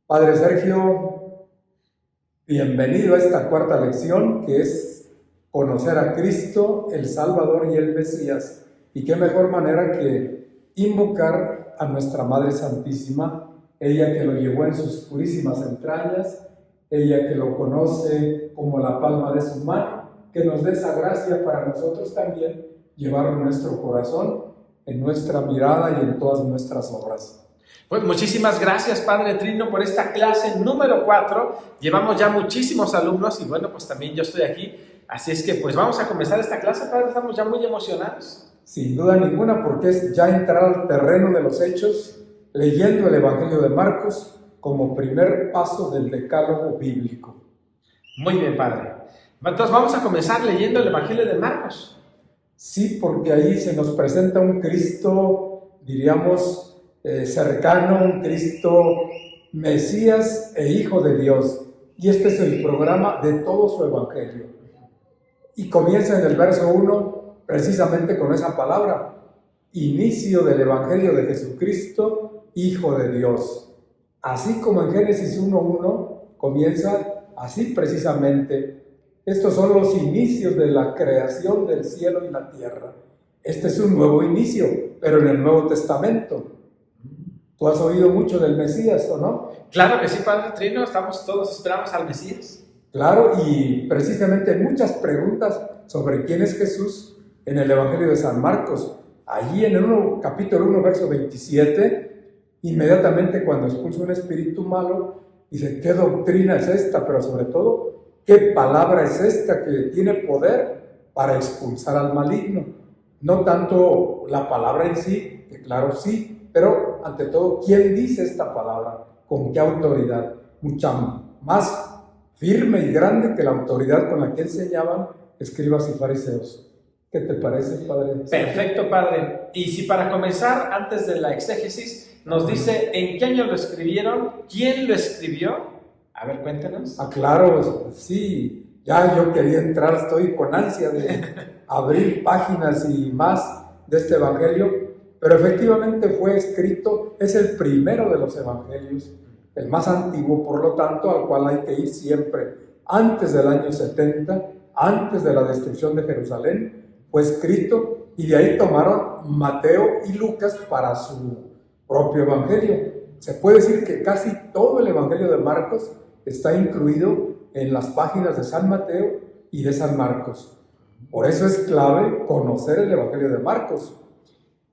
Padre Sergio, bienvenido a esta cuarta lección que es conocer a Cristo, el Salvador y el Mesías. Y qué mejor manera que invocar a nuestra Madre Santísima, ella que lo llevó en sus purísimas entrañas, ella que lo conoce como la palma de su mano, que nos dé esa gracia para nosotros también llevarlo en nuestro corazón, en nuestra mirada y en todas nuestras obras. Pues muchísimas gracias, Padre Trino, por esta clase número 4. Llevamos ya muchísimos alumnos y bueno, pues también yo estoy aquí. Así es que pues vamos a comenzar esta clase, Padre. Estamos ya muy emocionados. Sin duda ninguna, porque es ya entrar al terreno de los hechos, leyendo el Evangelio de Marcos como primer paso del decálogo bíblico. Muy bien, Padre. Entonces vamos a comenzar leyendo el Evangelio de Marcos. Sí, porque ahí se nos presenta un Cristo, diríamos, cercano, un Cristo Mesías e Hijo de Dios. Y este es el programa de todo su Evangelio. Y comienza en el verso 1 precisamente con esa palabra, inicio del Evangelio de Jesucristo, Hijo de Dios. Así como en Génesis 1:1 comienza así precisamente. Estos son los inicios de la creación del cielo y la tierra. Este es un nuevo inicio, pero en el Nuevo Testamento. ¿Tú has oído mucho del Mesías, o no? Claro que sí, Padre Trino, todos esperamos al Mesías. Claro, y precisamente hay muchas preguntas sobre quién es Jesús en el Evangelio de San Marcos. Allí en el capítulo 1, verso 27, inmediatamente cuando expulsa un espíritu malo, dice, ¿qué doctrina es esta? Pero sobre todo, ¿qué palabra es esta que tiene poder para expulsar al maligno? No tanto la palabra en sí, que claro sí, pero ante todo, ¿quién dice esta palabra? ¿Con qué autoridad? Mucha más firme y grande que la autoridad con la que enseñaban escribas y fariseos. ¿Qué te parece, Padre? Perfecto, Padre. Y si para comenzar, antes de la exégesis, nos dice en qué año lo escribieron, quién lo escribió. A ver, cuéntanos. Claro, sí. Ya yo quería entrar, estoy con ansia de abrir páginas y más de este Evangelio, pero efectivamente fue escrito, es el primero de los Evangelios, el más antiguo, por lo tanto, al cual hay que ir siempre. Antes del año 70, antes de la destrucción de Jerusalén, fue escrito y de ahí tomaron Mateo y Lucas para su propio Evangelio. Se puede decir que casi todo el Evangelio de Marcos está incluido en las páginas de San Mateo y de San Marcos. Por eso es clave conocer el Evangelio de Marcos.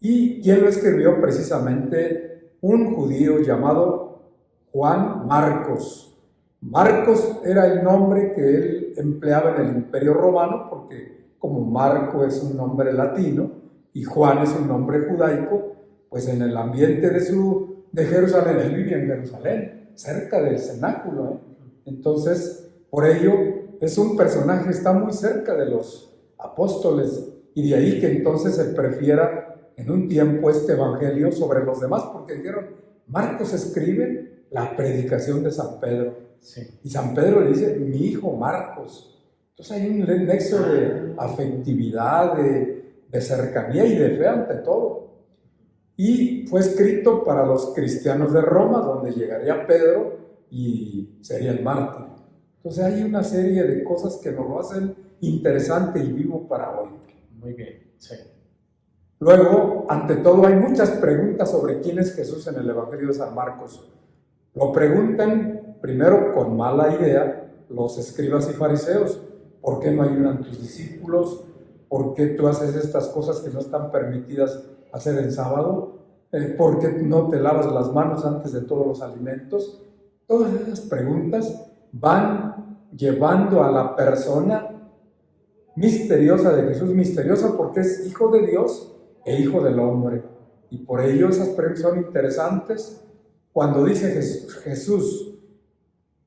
¿Y quién lo escribió? Precisamente un judío llamado Juan Marcos. Marcos era el nombre que él empleaba en el Imperio Romano, porque como Marco es un nombre latino y Juan es un nombre judaico, pues en el ambiente de Jerusalén, él vivía en Jerusalén, cerca del cenáculo. Entonces, por ello, es un personaje que está muy cerca de los apóstoles, y de ahí que entonces se prefiera en un tiempo este evangelio sobre los demás, porque dijeron, Marcos escribe la predicación de San Pedro. Sí. Y San Pedro le dice, mi hijo Marcos. Entonces hay un nexo de afectividad, de cercanía y de fe ante todo. Y fue escrito para los cristianos de Roma, donde llegaría Pedro y sería el mártir. Entonces hay una serie de cosas que nos lo hacen interesante y vivo para hoy. Muy bien, sí. Luego, ante todo, hay muchas preguntas sobre quién es Jesús en el Evangelio de San Marcos. Lo preguntan primero con mala idea los escribas y fariseos. ¿Por qué no ayunan tus discípulos? ¿Por qué tú haces estas cosas que no están permitidas hacer en sábado? ¿Por qué no te lavas las manos antes de todos los alimentos? Todas esas preguntas van llevando a la persona misteriosa de Jesús, misteriosa porque es hijo de Dios e hijo del hombre. Y por ello esas preguntas son interesantes. Cuando dice Jesús,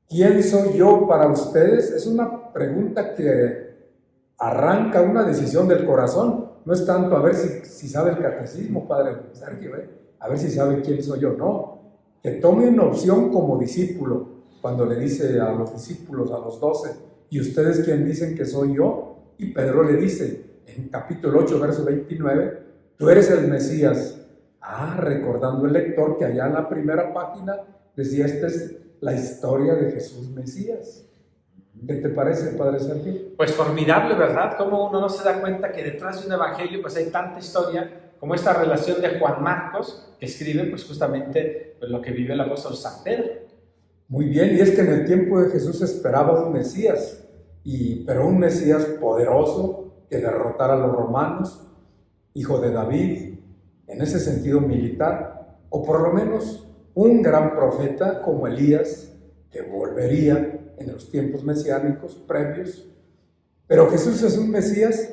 ¿quién soy yo para ustedes? Es una pregunta que arranca una decisión del corazón. No es tanto a ver si sabe el catecismo, Padre Sergio, a ver si sabe quién soy yo. No, que tome una opción como discípulo. Cuando le dice a los discípulos, a los 12, ¿y ustedes quién dicen que soy yo? Y Pedro le dice, en capítulo 8, verso 29, tú eres el Mesías. Recordando el lector que allá en la primera página decía, esta es la historia de Jesús Mesías. ¿Qué te parece, Padre Sergio? Pues formidable, ¿verdad? Cómo uno no se da cuenta que detrás de un evangelio pues hay tanta historia, como esta relación de Juan Marcos, que escribe pues justamente pues, lo que vive el apóstol San Pedro. Muy bien, y es que en el tiempo de Jesús se esperaba un Mesías, pero un Mesías poderoso que derrotara a los romanos, hijo de David, en ese sentido militar, o por lo menos un gran profeta como Elías, que volvería en los tiempos mesiánicos previos. Pero Jesús es un Mesías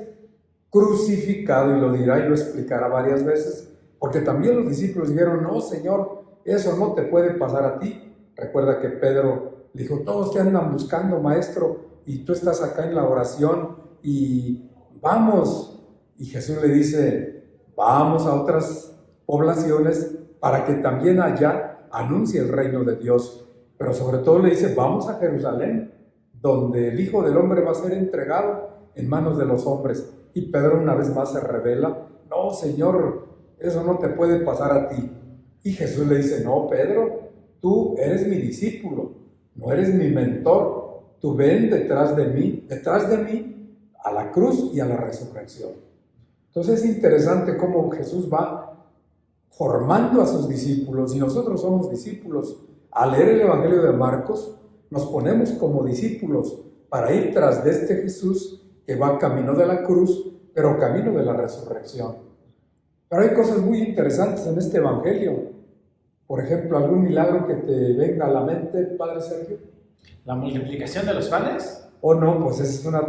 crucificado, y lo dirá y lo explicará varias veces, porque también los discípulos dijeron, no, Señor, eso no te puede pasar a ti. Recuerda que Pedro le dijo, todos te andan buscando, maestro, y tú estás acá en la oración, y vamos. Y Jesús le dice, vamos a otras poblaciones para que también allá anuncie el reino de Dios. Pero sobre todo le dice, vamos a Jerusalén, donde el Hijo del Hombre va a ser entregado en manos de los hombres. Y Pedro una vez más se revela, no, Señor, eso no te puede pasar a ti. Y Jesús le dice, no, Pedro, tú eres mi discípulo, no eres mi mentor. Tú ven detrás de mí, a la cruz y a la resurrección. Entonces es interesante cómo Jesús va formando a sus discípulos, y nosotros somos discípulos. Al leer el Evangelio de Marcos, nos ponemos como discípulos para ir tras de este Jesús que va camino de la cruz, pero camino de la resurrección. Pero hay cosas muy interesantes en este Evangelio. Por ejemplo, ¿algún milagro que te venga a la mente, Padre Sergio? ¿La multiplicación de los panes? O no, pues esa es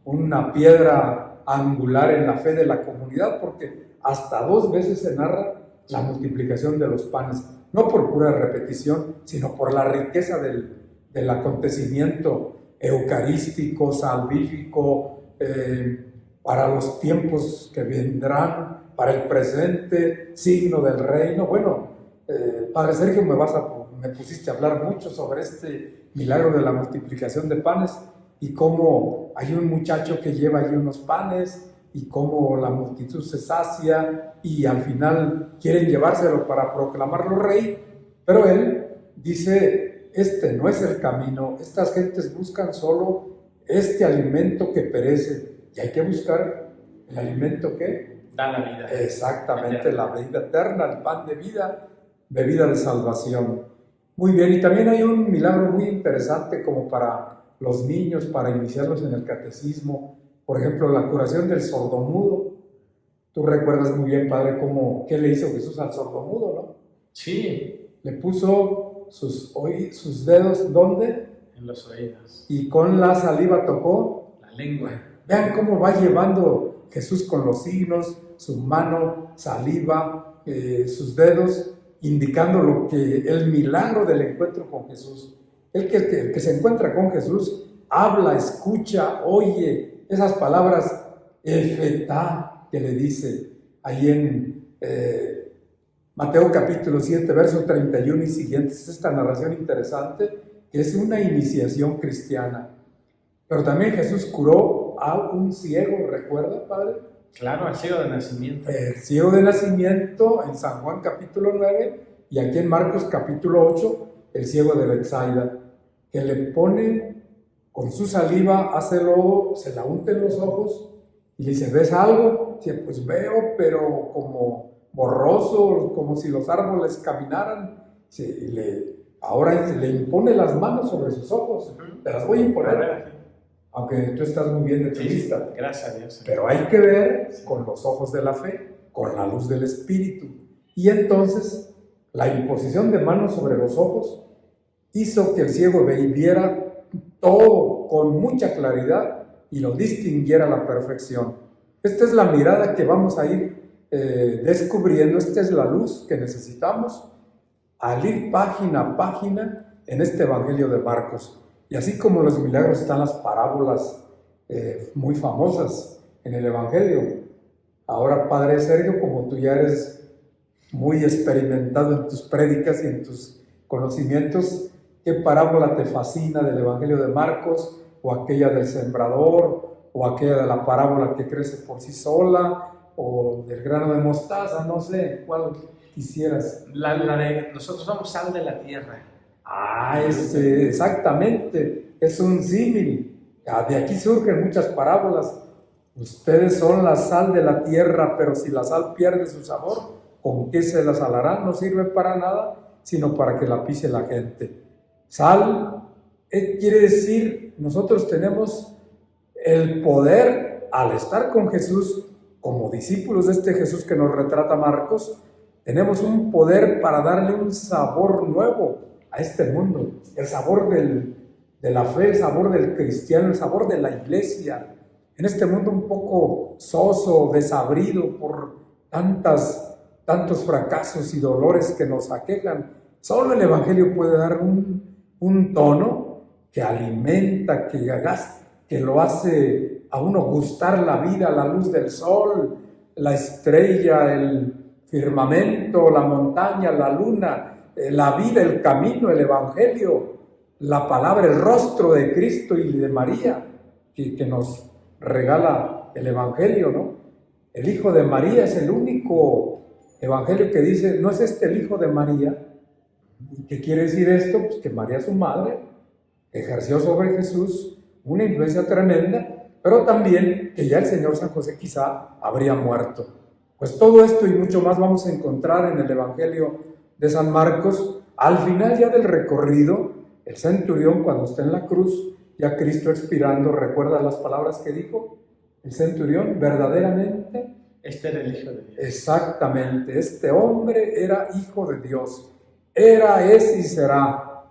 una piedra angular en la fe de la comunidad, porque hasta 2 veces se narra la multiplicación de los panes, no por pura repetición, sino por la riqueza del acontecimiento eucarístico, salvífico, para los tiempos que vendrán, para el presente, signo del reino. Bueno, Padre Sergio, me pusiste a hablar mucho sobre este milagro de la multiplicación de panes, y cómo hay un muchacho que lleva allí unos panes, y cómo la multitud se sacia, y al final quieren llevárselo para proclamarlo rey, pero él dice, este no es el camino, estas gentes buscan solo este alimento que perece, y hay que buscar el alimento que da la vida. Exactamente, eterna. la vida eterna, el pan de vida, bebida de salvación. Muy bien, y también hay un milagro muy interesante como para los niños, para iniciarlos en el catecismo. Por ejemplo, la curación del sordomudo. Tú recuerdas muy bien, Padre, qué le hizo Jesús al sordomudo, ¿no? Sí. Le puso sus dedos, ¿dónde? En los oídos. Y con la saliva tocó la lengua. Vean cómo va llevando Jesús con los signos, su mano, saliva, sus dedos, indicando el milagro del encuentro con Jesús. El que se encuentra con Jesús habla, escucha, oye esas palabras efetá que le dice ahí en Mateo capítulo 7, verso 31 y siguientes. Esta narración interesante que es una iniciación cristiana. Pero también Jesús curó a un ciego, ¿recuerda, Padre? Claro, al ciego de nacimiento. El ciego de nacimiento en San Juan capítulo 9, y aquí en Marcos capítulo 8, el ciego de Betsaida, que le pone con su saliva, hace lodo, se la unta en los ojos y le dice, ¿ves algo? Dice, pues veo, pero como borroso, como si los árboles caminaran. Ahora le impone las manos sobre sus ojos, te las voy a imponer. Aunque tú estás muy bien de tu vista. Gracias a Dios. Pero hay que ver con los ojos de la fe, con la luz del Espíritu. Y entonces, la imposición de manos sobre los ojos hizo que el ciego viera todo con mucha claridad y lo distinguiera a la perfección. Esta es la mirada que vamos a ir descubriendo, esta es la luz que necesitamos al ir página a página en este Evangelio de Marcos. Y así como los milagros están las parábolas muy famosas en el Evangelio. Ahora, Padre Sergio, como tú ya eres muy experimentado en tus prédicas y en tus conocimientos, ¿qué parábola te fascina del Evangelio de Marcos? ¿O aquella del sembrador? ¿O aquella de la parábola que crece por sí sola? ¿O del grano de mostaza? No sé, ¿cuál? quisieras? La de nosotros somos sal de la tierra. Exactamente, es un símil. De aquí surgen muchas parábolas. Ustedes son la sal de la tierra, pero si la sal pierde su sabor, ¿con qué se la salarán? No sirve para nada, sino para que la pise la gente. Sal quiere decir, nosotros tenemos el poder, al estar con Jesús, como discípulos de este Jesús que nos retrata Marcos, tenemos un poder para darle un sabor nuevo a este mundo, el sabor de la fe, el sabor del cristiano, el sabor de la iglesia, en este mundo un poco soso, desabrido por tantos fracasos y dolores que nos aquejan. Solo el Evangelio puede dar un tono que alimenta, que lo hace a uno gustar la vida, la luz del sol, la estrella, el firmamento, la montaña, la luna, la vida, el camino, el Evangelio, la palabra, el rostro de Cristo y de María, que nos regala el Evangelio, ¿no? El Hijo de María es el único Evangelio que dice, ¿no es este el Hijo de María? ¿Qué quiere decir esto? Pues que María, su madre, ejerció sobre Jesús una influencia tremenda, pero también que ya el Señor San José quizá habría muerto. Pues todo esto y mucho más vamos a encontrar en el Evangelio de San Marcos. Al final ya del recorrido, el centurión, cuando está en la cruz, ya Cristo expirando, ¿recuerda las palabras que dijo? El centurión, verdaderamente, este era el Hijo de Dios. Exactamente, este hombre era Hijo de Dios. Era, es y será.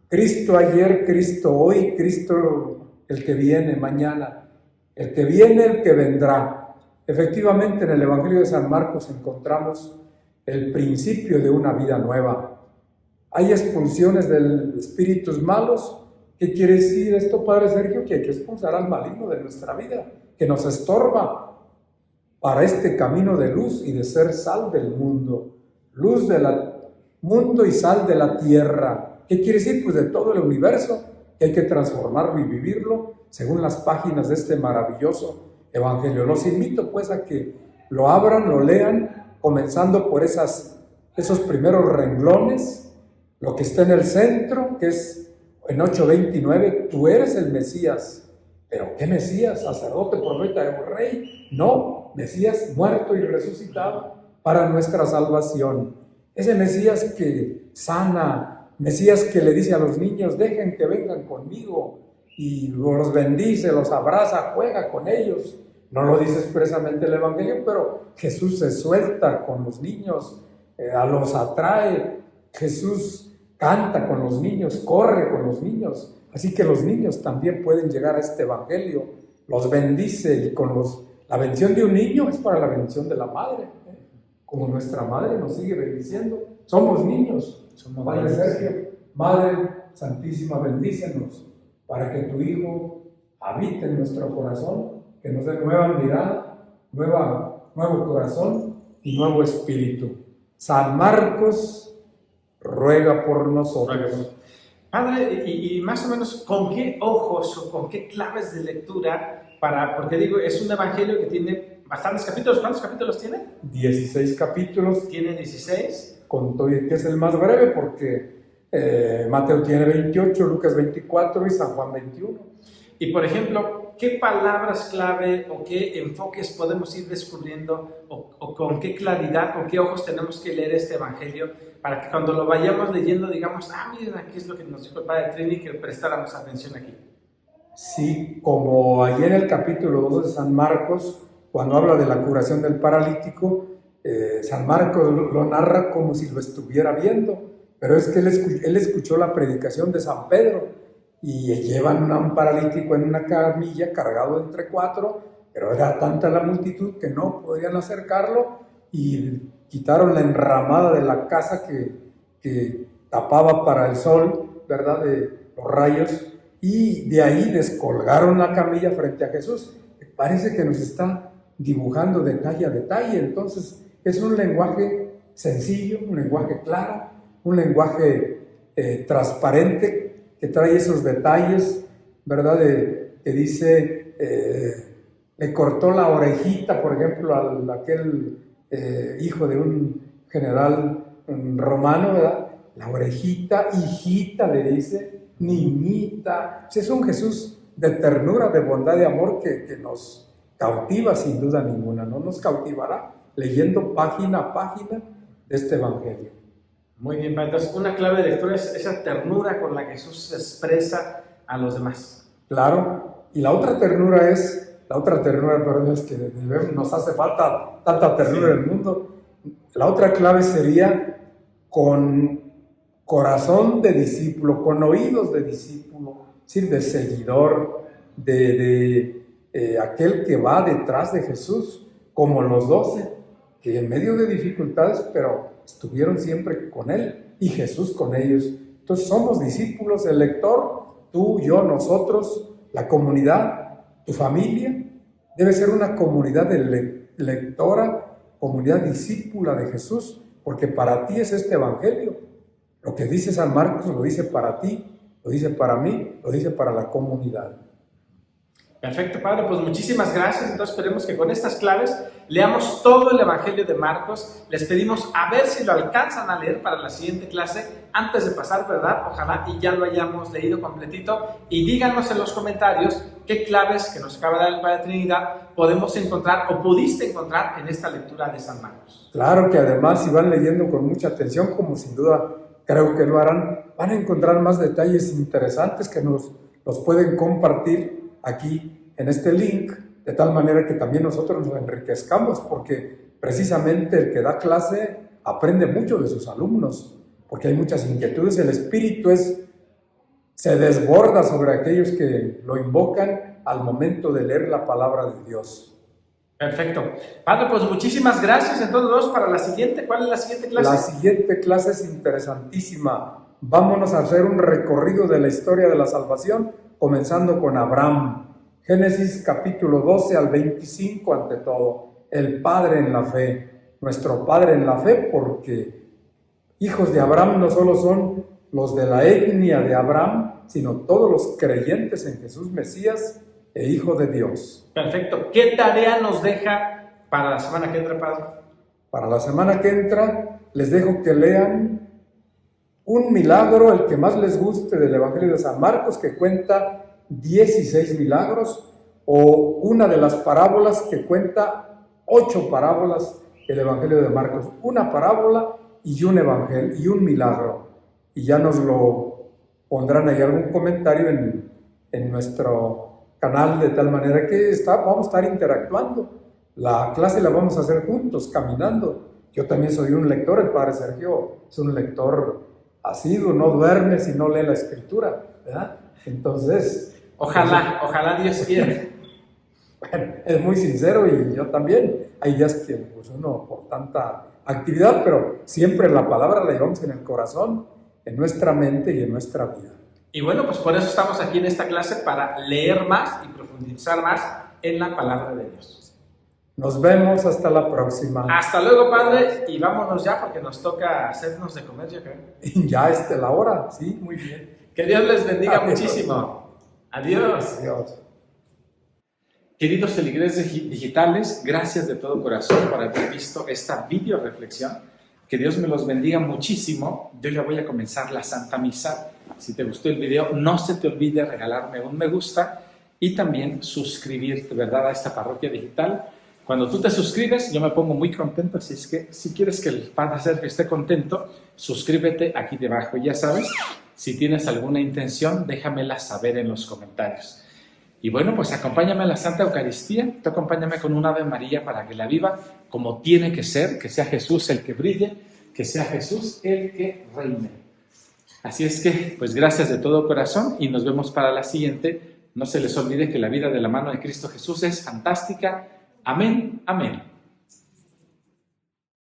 Cristo ayer, Cristo hoy, Cristo el que viene mañana, el que viene, el que vendrá. Efectivamente, en el Evangelio de San Marcos encontramos el principio de una vida nueva. Hay expulsiones de espíritus malos. ¿Qué quiere decir esto, Padre Sergio? Que hay que expulsar al maligno de nuestra vida, que nos estorba para este camino de luz y de ser sal del mundo, luz del mundo y sal de la tierra. ¿Qué quiere decir? Pues de todo el universo, que hay que transformarlo y vivirlo según las páginas de este maravilloso Evangelio. Los invito pues a que lo abran, lo lean, comenzando por esos primeros renglones, lo que está en el centro, que es en 8:29, tú eres el Mesías. ¿Pero qué Mesías? ¿Sacerdote, profeta o rey? No, Mesías muerto y resucitado para nuestra salvación. Ese Mesías que sana, Mesías que le dice a los niños, dejen que vengan conmigo, y los bendice, los abraza, juega con ellos. No lo dice expresamente el Evangelio, pero Jesús se suelta con los niños, los atrae. Jesús canta con los niños, corre con los niños. Así que los niños también pueden llegar a este Evangelio, los bendice, y la bendición de un niño es para la bendición de la madre, como nuestra madre nos sigue bendiciendo. Somos niños, Padre Sergio, Madre Santísima, bendícenos para que tu Hijo habite en nuestro corazón, que nos dé nueva mirada, nuevo corazón y nuevo espíritu. San Marcos ruega por nosotros. Padre, y más o menos, ¿con qué ojos o con qué claves de lectura? Porque digo, es un evangelio que tiene bastantes capítulos. ¿Cuántos capítulos tiene? 16 capítulos. ¿Tiene 16? Que es el más breve porque Mateo tiene 28, Lucas 24 y San Juan 21. Y por ejemplo, ¿qué palabras clave o qué enfoques podemos ir descubriendo o con qué claridad, con qué ojos tenemos que leer este evangelio para que cuando lo vayamos leyendo digamos, miren, aquí es lo que nos dijo el Padre Trini, que prestáramos atención aquí? Sí, como allí en el capítulo 2 de San Marcos, cuando habla de la curación del paralítico, San Marcos lo narra como si lo estuviera viendo, pero es que él escuchó la predicación de San Pedro, y llevan a un paralítico en una camilla cargado entre 4, pero era tanta la multitud que no podrían acercarlo, y quitaron la enramada de la casa que tapaba para el sol, ¿verdad?, de los rayos, y de ahí descolgaron la camilla frente a Jesús. Parece que nos está dibujando detalle a detalle. Entonces es un lenguaje sencillo, un lenguaje claro, un lenguaje transparente, que trae esos detalles, ¿verdad? Que dice, le cortó la orejita, por ejemplo, a aquel hijo de un general romano, ¿verdad? La orejita, hijita le dice, niñita. Es un Jesús de ternura, de bondad, de amor que nos cautiva sin duda ninguna, ¿no? Nos cautivará leyendo página a página de este Evangelio. Muy bien, entonces una clave de lectura es esa ternura con la que Jesús se expresa a los demás. Claro, y la otra ternura, perdón, es que nos hace falta tanta ternura en el mundo. La otra clave sería con corazón de discípulo, con oídos de discípulo, es decir, de seguidor, de aquel que va detrás de Jesús, como los 12, que en medio de dificultades, pero estuvieron siempre con Él y Jesús con ellos. Entonces somos discípulos, el lector, tú, yo, nosotros, la comunidad, tu familia, debe ser una comunidad de lectora, comunidad discípula de Jesús, porque para ti es este Evangelio. Lo que dice San Marcos lo dice para ti, lo dice para mí, lo dice para la comunidad. Perfecto, Padre, pues muchísimas gracias. Entonces esperemos que con estas claves leamos todo el Evangelio de Marcos. Les pedimos a ver si lo alcanzan a leer para la siguiente clase antes de pasar, ¿verdad? Ojalá y ya lo hayamos leído completito. Y díganos en los comentarios qué claves que nos acaba de dar el Padre Trinidad podemos encontrar o pudiste encontrar en esta lectura de San Marcos. Claro que además, si van leyendo con mucha atención, como sin duda creo que lo harán, van a encontrar más detalles interesantes que nos pueden compartir aquí en este link, de tal manera que también nosotros nos enriquezcamos, porque precisamente el que da clase aprende mucho de sus alumnos, porque hay muchas inquietudes, el espíritu se desborda sobre aquellos que lo invocan al momento de leer la palabra de Dios. Perfecto. Padre, pues muchísimas gracias. Entonces vamos para la siguiente. ¿Cuál es la siguiente clase? La siguiente clase es interesantísima. Vámonos a hacer un recorrido de la historia de la salvación, comenzando con Abraham. Génesis capítulo 12 al 25 ante todo. El Padre en la fe. Nuestro Padre en la fe, porque hijos de Abraham no solo son los de la etnia de Abraham, sino todos los creyentes en Jesús Mesías e Hijo de Dios. Perfecto. ¿Qué tarea nos deja para la semana que entra, Padre? Para la semana que entra, les dejo que lean un milagro, el que más les guste del Evangelio de San Marcos, que cuenta 16 milagros, o una de las parábolas que cuenta 8 parábolas del Evangelio de Marcos. Una parábola y un evangelio y un milagro. Y ya nos lo pondrán ahí algún comentario en nuestro canal, de tal manera que vamos a estar interactuando. La clase la vamos a hacer juntos, caminando. Yo también soy un lector, el Padre Sergio es un lector asiduo, no duerme si no lee la Escritura, ¿verdad? Entonces... Ojalá Dios quiera. Bueno, es muy sincero y yo también. Hay días que pues uno por tanta actividad, pero siempre la palabra la llevamos en el corazón, en nuestra mente y en nuestra vida. Y bueno, pues por eso estamos aquí en esta clase, para leer más y profundizar más en la palabra de Dios. Nos vemos hasta la próxima. Hasta luego, Padre, y vámonos ya porque nos toca hacernos de comer, yo creo. Ya la hora, sí, muy bien. Que Dios les bendiga muchísimo. Adiós. Adiós. Queridos feligreses digitales, gracias de todo corazón por haber visto esta video reflexión. Que Dios me los bendiga muchísimo. Yo ya voy a comenzar la Santa Misa. Si te gustó el video, no se te olvide regalarme un me gusta y también suscribirte, ¿verdad?, a esta parroquia digital. Cuando tú te suscribes, yo me pongo muy contento, así es que si quieres que el Padre Sergio esté contento, suscríbete aquí debajo. Ya sabes, si tienes alguna intención, déjamela saber en los comentarios. Y bueno, pues acompáñame a la Santa Eucaristía, tú acompáñame con un Ave María para que la viva como tiene que ser, que sea Jesús el que brille, que sea Jesús el que reine. Así es que, pues gracias de todo corazón y nos vemos para la siguiente. No se les olvide que la vida de la mano de Cristo Jesús es fantástica. Amén, amén.